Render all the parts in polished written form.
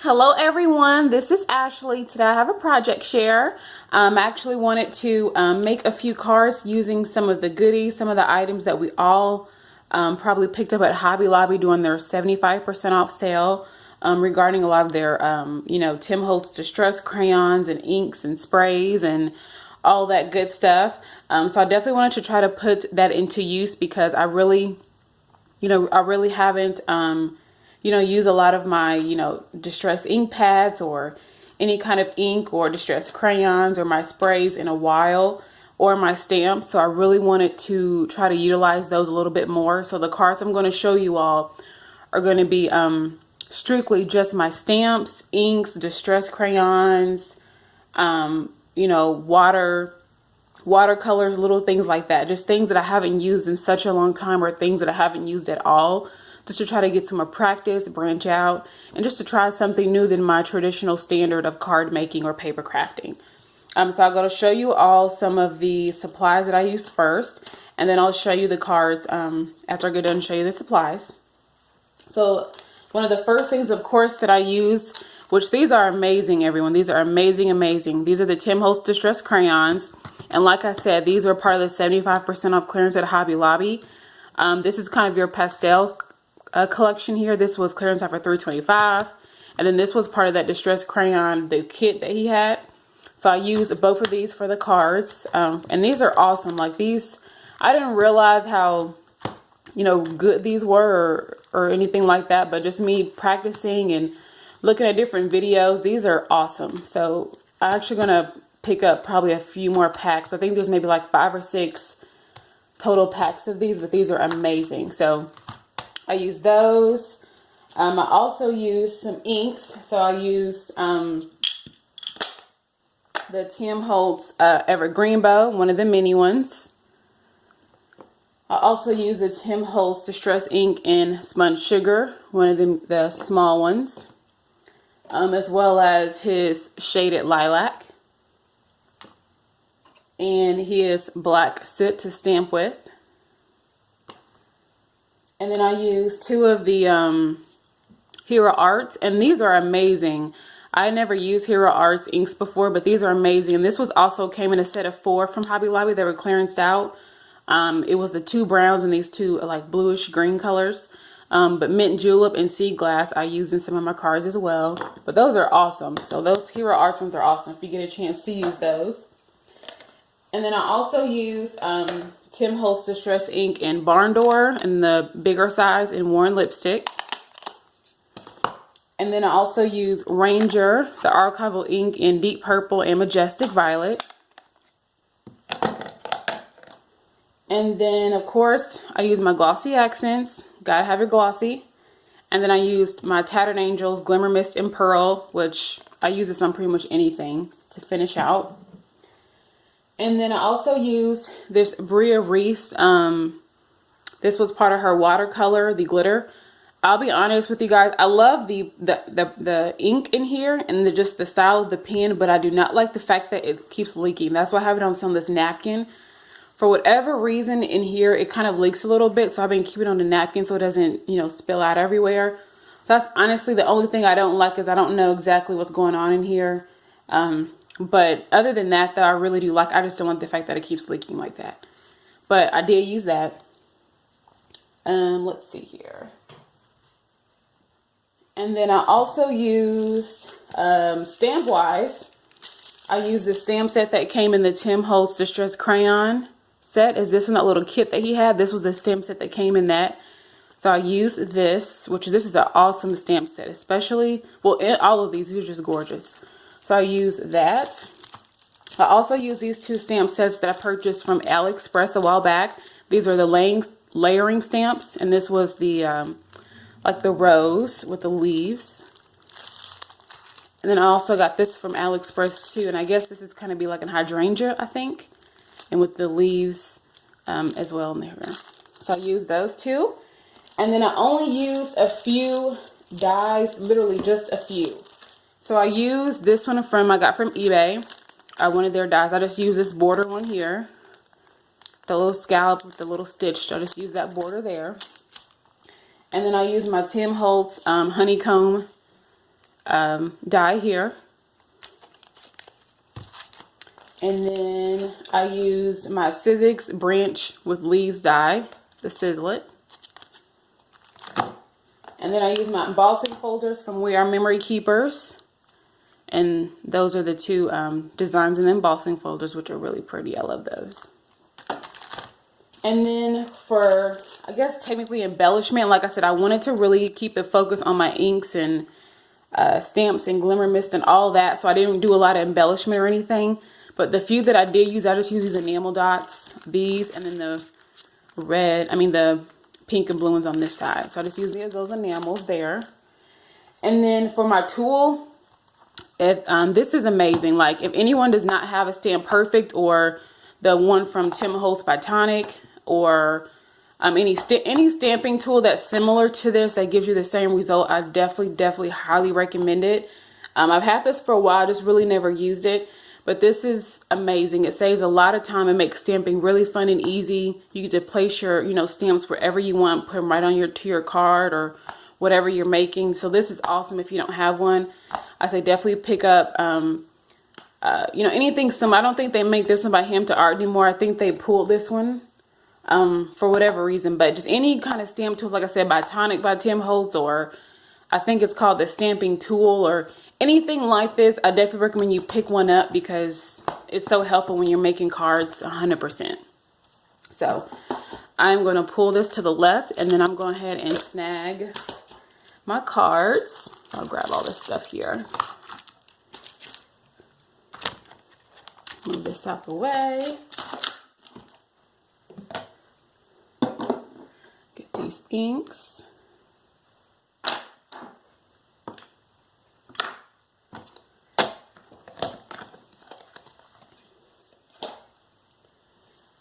Hello everyone, this is Ashley. Today I have a project share. I actually wanted to make a few cards using some of the goodies, some of the items that we all probably picked up at Hobby Lobby during their 75% off sale regarding a lot of their, Tim Holtz Distress Crayons and inks and sprays and all that good stuff. So I definitely wanted to try to put that into use because I really haven't use a lot of my, distress ink pads or any kind of ink or distress crayons or my sprays in a while, or my stamps. So I really wanted to try to utilize those a little bit more. So the cards I'm going to show you all are going to be strictly just my stamps, inks, distress crayons, watercolors, little things like that. Just things that I haven't used in such a long time or things that I haven't used at all. Just to try to get some more practice, branch out, and just to try something new than my traditional standard of card making or paper crafting. So I'm going to show you all some of the supplies that I use first, and then I'll show you the cards after I get done and show you the supplies. So one of the first things, of course, that I use, which these are amazing, everyone. These are amazing, amazing. These are the Tim Holtz Distress Crayons. And like I said, these are part of the 75% off clearance at Hobby Lobby. This is kind of your pastels collection here. This was clearance out for $3.25, and then this was part of that distress crayon, the kit that he had. So I used both of these for the cards, and these are awesome. Like these, I didn't realize how good these were or anything like that, but just me practicing and looking at different videos, these are awesome. So I'm actually gonna pick up probably a few more packs. I think there's maybe like 5 or 6 total packs of these, but these are amazing. So I use those. I also use some inks. So I used the Tim Holtz Evergreen Bow, one of the mini ones. I also use the Tim Holtz Distress Ink in Sponge Sugar, one of the small ones, as well as his Shaded Lilac and his Black Soot to stamp with. And then I use 2 of the Hero Arts, and these are amazing. I never used Hero Arts inks before, but these are amazing. And this was also came in a set of 4 from Hobby Lobby. They were clearanced out. It was the 2 browns and these 2 like bluish green colors. But Mint Julep and Sea Glass I used in some of my cards as well. But those are awesome. So those Hero Arts ones are awesome if you get a chance to use those. And then I also use Tim Holtz Distress Ink in Barn Door in the bigger size in Worn Lipstick. And then I also use Ranger, the archival ink in Deep Purple and Majestic Violet. And then, of course, I use my glossy accents. Gotta have your glossy. And then I used my Tattered Angels Glimmer Mist in Pearl, which I use this on pretty much anything to finish out. And then I also used this Bria Reese. This was part of her watercolor, the glitter. I'll be honest with you guys. I love the ink in here and just the style of the pen, but I do not like the fact that it keeps leaking. That's why I have it on some of this napkin. For whatever reason in here, it kind of leaks a little bit. So I've been keeping it on the napkin so it doesn't, spill out everywhere. So that's honestly the only thing I don't like, is I don't know exactly what's going on in here. But other than that, though, I really do like, I just don't like the fact that it keeps leaking like that. But I did use that. Let's see here. And then I also used, stamp-wise, I used the stamp set that came in the Tim Holtz Distress Crayon set. Is this one, that little kit that he had? This was the stamp set that came in that. So I used this, this is an awesome stamp set, especially, well, all of these are just gorgeous. So I use that. I also use these 2 stamp sets that I purchased from AliExpress a while back. These are the layering stamps, and this was the like the rose with the leaves. And then I also got this from AliExpress too, and I guess this is kind of be like an hydrangea, I think, and with the leaves as well in there. So I used those 2, and then I only used a few dies, literally just a few. So I used this one I got from eBay. One of their dies. I just use this border one here. The little scallop with the little stitch. So I just use that border there. And then I use my Tim Holtz honeycomb die here. And then I used my Sizzix branch with leaves die, the Sizzlet. And then I used my embossing folders from We Are Memory Keepers. And those are the two designs in the embossing folders, which are really pretty. I love those. And then for, I guess, technically embellishment, like I said, I wanted to really keep the focus on my inks and stamps and glimmer mist and all that. So I didn't do a lot of embellishment or anything. But the few that I did use, I just used these enamel dots, these, and then the the pink and blue ones on this side. So I just used those enamels there. And then for my tool, this is amazing. Like, if anyone does not have a Stamp Perfect or the one from Tim Holtz by Tonic, or any stamping tool that's similar to this that gives you the same result, I definitely highly recommend it. I've had this for a while, just really never used it. But this is amazing. It saves a lot of time and makes stamping really fun and easy. You get to place your, stamps wherever you want, put them right on your card or whatever you're making. So this is awesome if you don't have one. I say definitely pick up, anything similar. I don't think they make this one by Ham to Art anymore. I think they pulled this one for whatever reason. But just any kind of stamp tool, like I said, by Tonic, by Tim Holtz, or I think it's called the Stamping Tool, or anything like this, I definitely recommend you pick one up because it's so helpful when you're making cards 100%. So I'm going to pull this to the left, and then I'm going ahead and snag my cards. I'll grab all this stuff here. Move this out the way. Get these inks.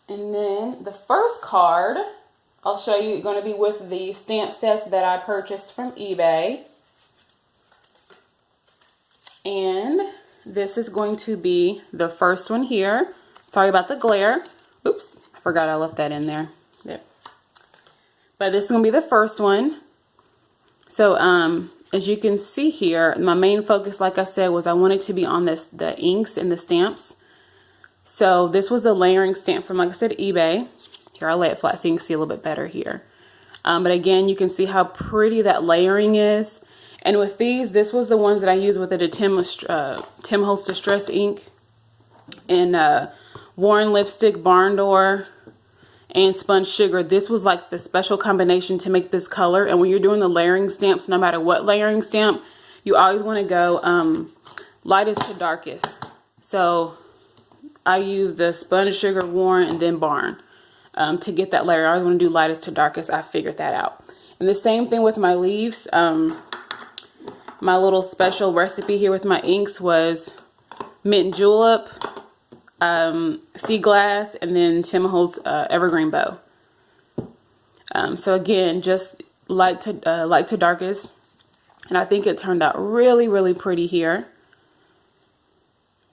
And then the first card I'll show you going to be with the stamp sets that I purchased from eBay. And this is going to be the first one here. Sorry about the glare. Oops, I forgot I left that in there. There. But this is going to be the first one. So as you can see here, my main focus, like I said, was I wanted to be on the inks and the stamps. So this was a layering stamp from, like I said, eBay. Here, I'll lay it flat so you can see a little bit better here. But again, you can see how pretty that layering is. And with these, this was the ones that I used with the Tim Holtz Distress ink and Warren Lipstick, Barn Door, and Sponge Sugar. This was like the special combination to make this color. And when you're doing the layering stamps, no matter what layering stamp, you always want to go lightest to darkest. So I use the Sponge Sugar, Warren, and then Barn to get that layer. I always want to do lightest to darkest. I figured that out. And the same thing with my leaves. My little special recipe here with my inks was Mint Julep, Sea Glass, and then Tim Holtz Evergreen Bow. So again, just light to darkest. And I think it turned out really, really pretty here.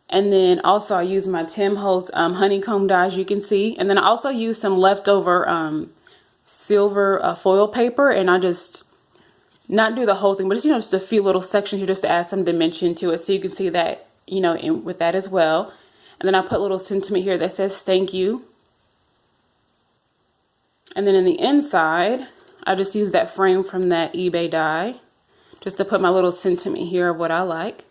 And then also I used my Tim Holtz honeycomb die, as you can see. And then I also used some leftover silver foil paper, and I just not do the whole thing, but just, just a few little sections here just to add some dimension to it, so you can see that, with that as well. And then I put a little sentiment here that says thank you. And then in the inside, I just use that frame from that eBay die just to put my little sentiment here of what I like.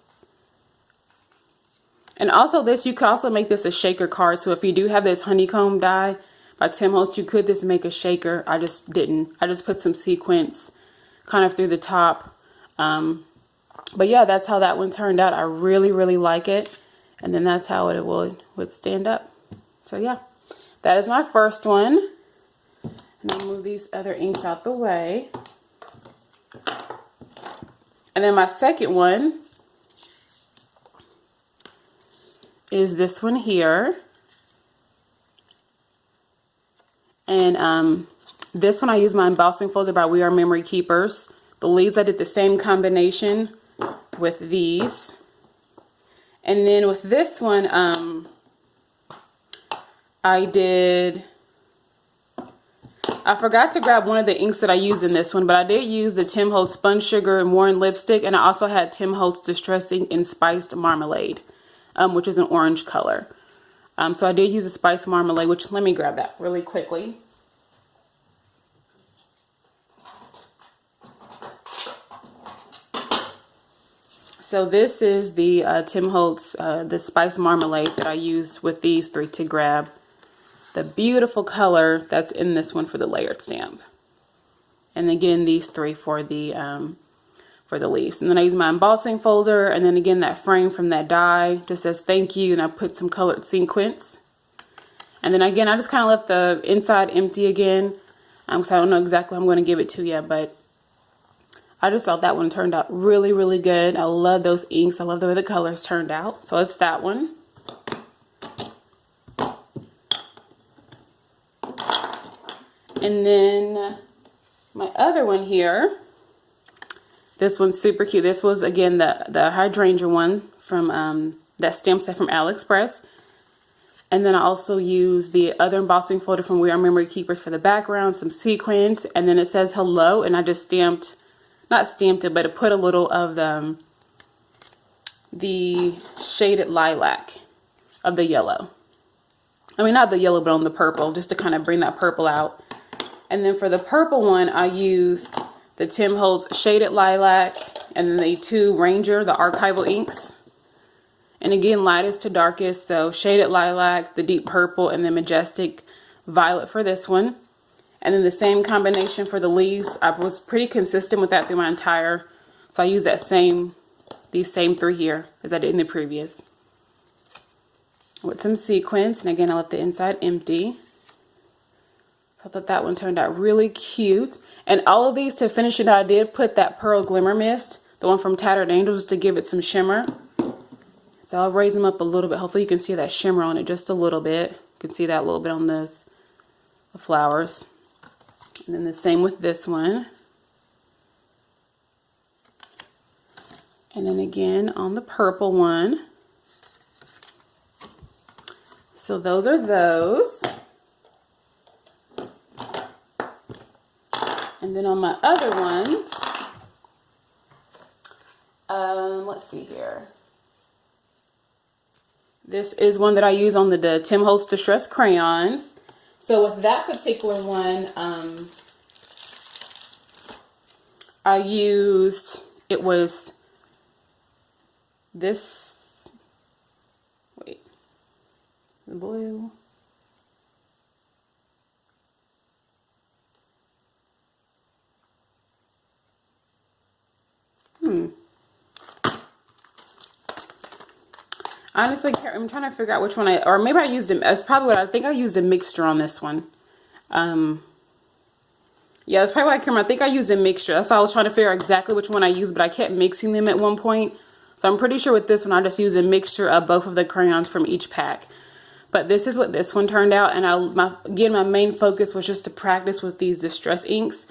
And also you could also make this a shaker card. So if you do have this honeycomb die by Tim Holtz, you could just make a shaker. I just didn't. I just put some sequins kind of through the top. But yeah, that's how that one turned out. I really, really like it. And then that's how it would stand up. So yeah, that is my first one. And I'll move these other inks out the way. And then my second one is this one here. And this one I use my embossing folder by We Are Memory Keepers. The leaves, I did the same combination with these. And then with this one, I I forgot to grab one of the inks that I used in this one, but I did use the Tim Holtz Spun Sugar and Warren Lipstick, and I also had Tim Holtz Distress Ink in Spiced Marmalade, which is an orange color. So I did use a Spiced Marmalade, which, let me grab that really quickly. So this is the Tim Holtz, the Spiced Marmalade that I used with these three to grab the beautiful color that's in this one for the layered stamp. And again, these three for the leaves. And then I use my embossing folder, and then again that frame from that die just says thank you, and I put some colored sequins. And then again, I just kind of left the inside empty again, because I don't know exactly how I'm going to give it to you, but I just thought that one turned out really, really good. I love those inks. I love the way the colors turned out. So it's that one. And then my other one here, this one's super cute. This was, again, the hydrangea one from that stamp set from AliExpress. And then I also used the other embossing folder from We Are Memory Keepers for the background, some sequins. And then it says hello, and I just stamped, not stamped it, but it put a little of the shaded lilac of the yellow. I mean, not the yellow, but on the purple, just to kind of bring that purple out. And then for the purple one, I used the Tim Holtz Shaded Lilac and then the two Ranger, the archival inks. And again, lightest to darkest, so Shaded Lilac, the deep purple, and the Majestic Violet for this one. And then the same combination for the leaves. I was pretty consistent with that through my entire, so I used these same three here as I did in the previous. With some sequins, and again, I left the inside empty. I thought that one turned out really cute. And all of these, to finish it, I did put that Pearl Glimmer Mist, the one from Tattered Angels, to give it some shimmer. So I'll raise them up a little bit. Hopefully you can see that shimmer on it just a little bit. You can see that a little bit on the flowers. And then the same with this one. And then again on the purple one. So those are those. And then on my other ones, let's see here. This is one that I use on the Tim Holtz Distress Crayons. So with that particular one, I used, it was this, wait, the blue. Honestly, I'm trying to figure out which one or maybe I used them. That's probably what I think I used a mixture on this one. Yeah, that's probably what I can remember. I think I used a mixture. That's why I was trying to figure out exactly which one I used, but I kept mixing them at one point. So I'm pretty sure with this one, I just used a mixture of both of the crayons from each pack. But this is what this one turned out. And again, my main focus was just to practice with these distress inks.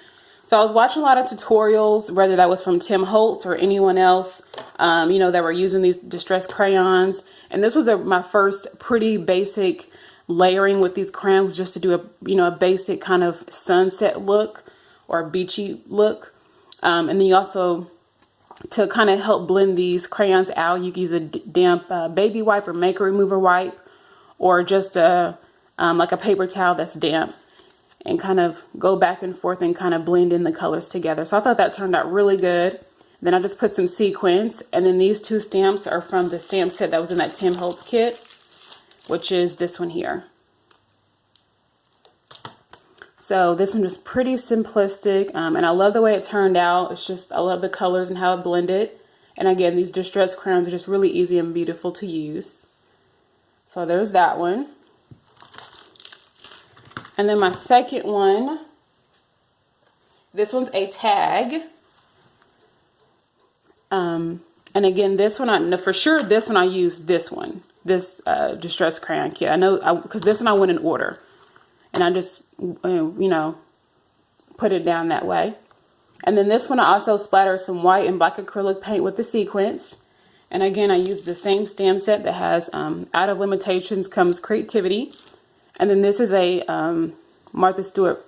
So I was watching a lot of tutorials, whether that was from Tim Holtz or anyone else, you know, that were using these distress crayons. And this was my first pretty basic layering with these crayons, just to do a basic kind of sunset look or beachy look. And then you also, to kind of help blend these crayons out, you can use a damp baby wipe or makeup remover wipe, or just like a paper towel that's damp, and kind of go back and forth and kind of blend in the colors together. So I thought that turned out really good. Then I just put some sequins, and then these two stamps are from the stamp set that was in that Tim Holtz kit, which is this one here. So this one was pretty simplistic, and I love the way it turned out. It's just, I love the colors and how it blended. And again, these distress crayons are just really easy and beautiful to use. So there's that one. And then my second one, this one's a tag. And again, this one, for sure, this one I used this distress crayon kit. I know, because this one I went in order. And I just, put it down that way. And then this one I also splattered some white and black acrylic paint with the sequins. And again, I used the same stamp set that has Out of Limitations Comes Creativity. And then this is a Martha Stewart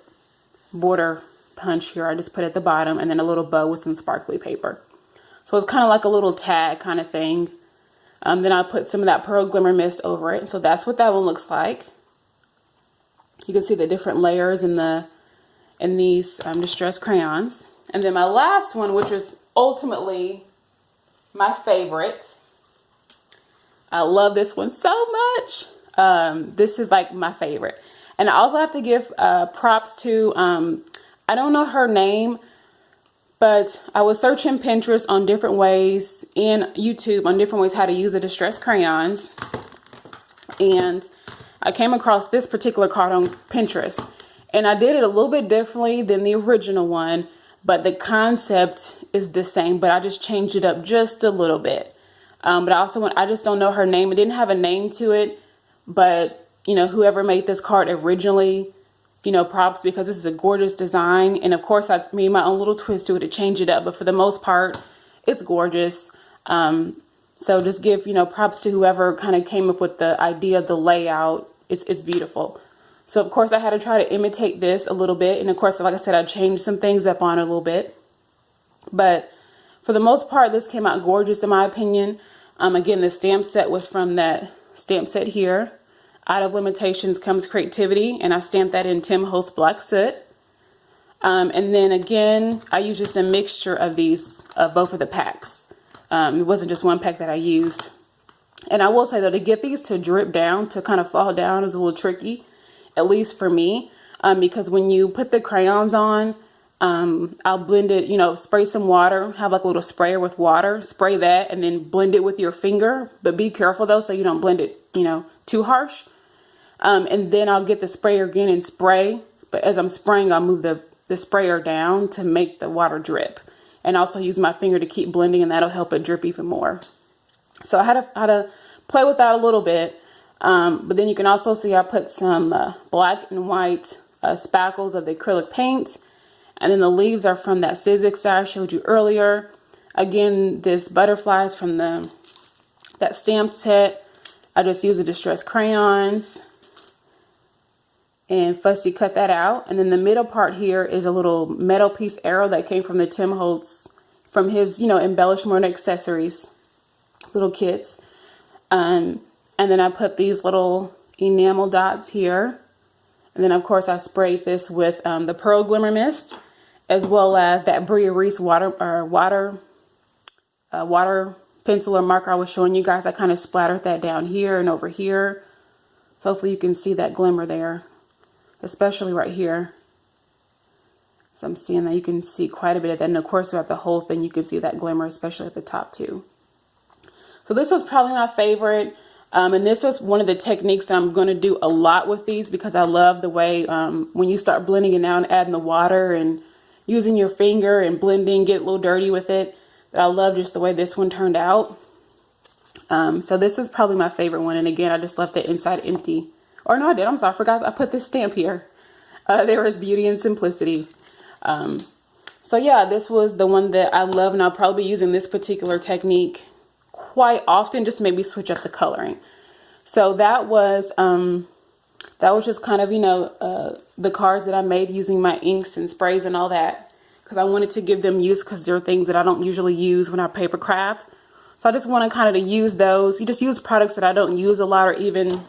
border punch here I just put at the bottom, and then a little bow with some sparkly paper. So it's kind of like a little tag kind of thing. Then I put some of that Pearl Glimmer Mist over it. So that's what that one looks like. You can see the different layers in these Distress crayons. And then my last one, which was ultimately my favorite. I love this one so much. This is like my favorite. And I also have to give props to, I don't know her name, but I was searching Pinterest on different ways, and YouTube on different ways how to use the Distress crayons. And I came across this particular card on Pinterest. And I did it a little bit differently than the original one, but the concept is the same, but I just changed it up just a little bit. But I just don't know her name. It didn't have a name to it, but you know, whoever made this card originally, you know, props, because this is a gorgeous design. And of course I made my own little twist to it to change it up, but for the most part, it's gorgeous. So just give, you know, props to whoever kind of came up with the idea of the layout. It's beautiful. So of course I had to try to imitate this a little bit. And of course, like I said, I changed some things up on it a little bit, but for the most part, this came out gorgeous in my opinion. Again, the stamp set was from that stamp set here. Out of Limitations Comes Creativity, and I stamped that in Tim Holtz Black Soot. And then again, I used just a mixture of these, of both of the packs. It wasn't just one pack that I used. And I will say though, to get these to drip down, to kind of fall down, is a little tricky, at least for me, because when you put the crayons on, I'll blend it, you know, spray some water, have like a little sprayer with water, spray that, and then blend it with your finger. But be careful though, so you don't blend it, you know, too harsh. And then I'll get the sprayer again and spray. But as I'm spraying, I'll move the sprayer down to make the water drip. And also use my finger to keep blending, and that'll help it drip even more. So I had to play with that a little bit. But then you can also see I put some black and white spackles of the acrylic paint. And then the leaves are from that Sizzix that I showed you earlier. Again, this butterfly is from that stamp set. I just used the Distress crayons and fussy cut that out. And then the middle part here is a little metal piece arrow that came from the Tim Holtz, from his, you know, embellishment accessories, little kits. And then I put these little enamel dots here. And then of course I sprayed this with the Pearl Glimmer Mist, as well as that Bria Reese water pencil or marker I was showing you guys. I kind of splattered that down here and over here. So hopefully you can see that glimmer there, especially right here. So I'm seeing that you can see quite a bit of that. And of course throughout the whole thing, you can see that glimmer, especially at the top too. So this was probably my favorite. And this was one of the techniques that I'm going to do a lot with these, because I love the way when you start blending it out and adding the water and using your finger and blending, get a little dirty with it. But I love just the way this one turned out. So this is probably my favorite one. And again, I just left the inside empty. Or no, I did. I'm sorry. I forgot I put this stamp here. There was Beauty and Simplicity. So yeah, this was the one that I love. And I'll probably be using this particular technique quite often, just maybe switch up the coloring. So that was just kind of, you know, the cards that I made using my inks and sprays and all that, because I wanted to give them use, because they're things that I don't usually use when I paper craft. So I just want to kind of use those. You just use products that I don't use a lot, or even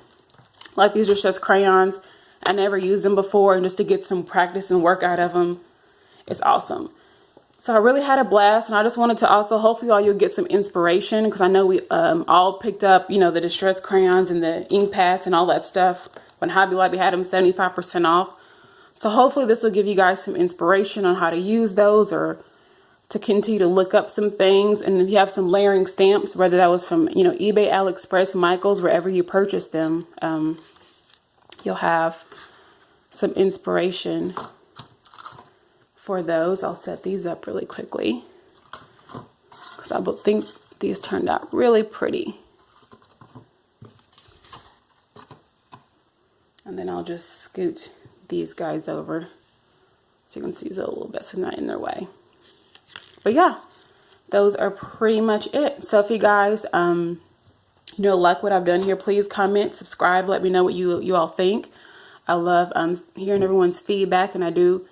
like these Distress crayons. I never used them before, and just to get some practice and work out of them, it's awesome. So I really had a blast, and I just wanted to also, hopefully all you'll get some inspiration, because I know we all picked up, you know, the Distress crayons and the ink pads and all that stuff when Hobby Lobby had them 75% off. So hopefully this will give you guys some inspiration on how to use those, or to continue to look up some things. And if you have some layering stamps, whether that was from, you know, eBay, AliExpress, Michaels, wherever you purchase them, you'll have some inspiration for those. I'll set these up really quickly, because I think these turned out really pretty. And then I'll just scoot these guys over so you can see these a little bit, so they're not in their way. But yeah, those are pretty much it. So if you guys you know, like what I've done here, please comment, subscribe, let me know what you all think. I love hearing everyone's feedback, and I do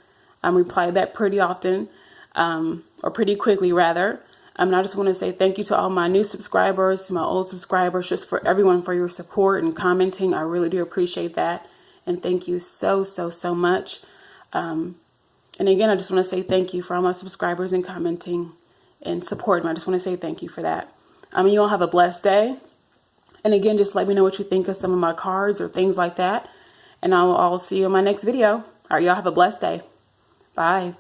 reply back pretty often, or pretty quickly rather. And I just want to say thank you to all my new subscribers, to my old subscribers, just for everyone for your support and commenting. I really do appreciate that. And thank you so, so, so much. And again, I just want to say thank you for all my subscribers and commenting and supporting. I just want to say thank you for that. You all have a blessed day. And again, just let me know what you think of some of my cards or things like that. And I'll see you in my next video. All right, y'all have a blessed day. Bye.